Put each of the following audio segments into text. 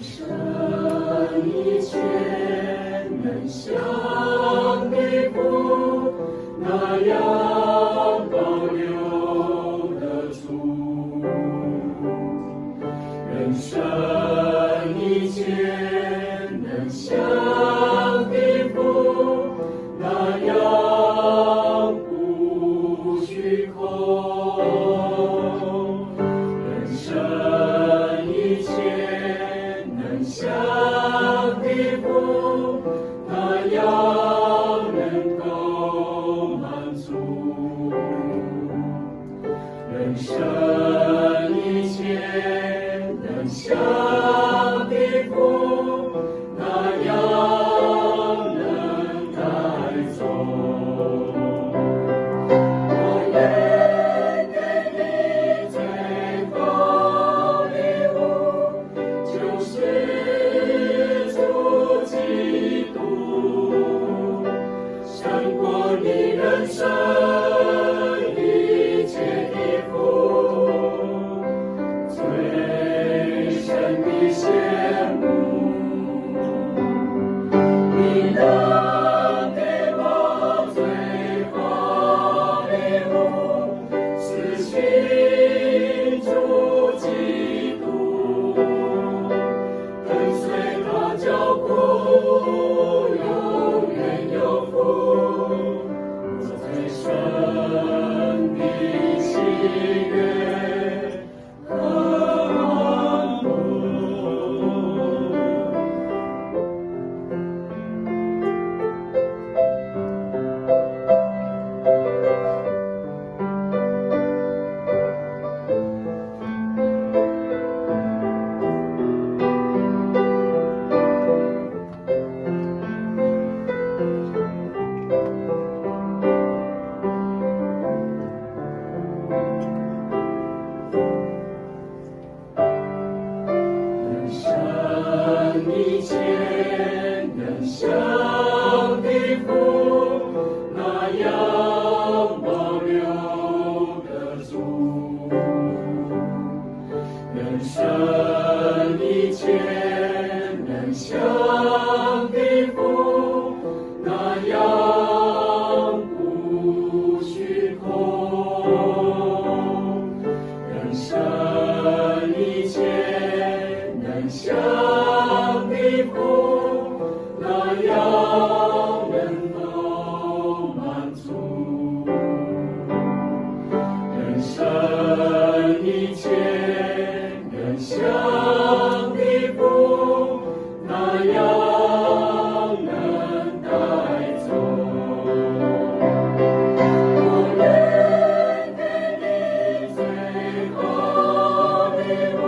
生一切能像你父那样保留得住，人生一切能像你父那样不虚空，人生一切能像你父那样能够满足，人生一切能像你父那样能带走。我愿给你最后礼物，就是主基督，胜过你人生一切的福，最深的羡慕。你能给我最好礼物，是信主基督，跟随他脚步，永远有福。我最深的喜悦和安乐。人生一切能像你父那样保留得住，人生一切能像你父那样不虚空，人生一切能像你父那样能够满足，人生一切能像你父那样能带走。我愿给你最好礼物，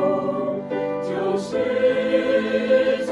就是主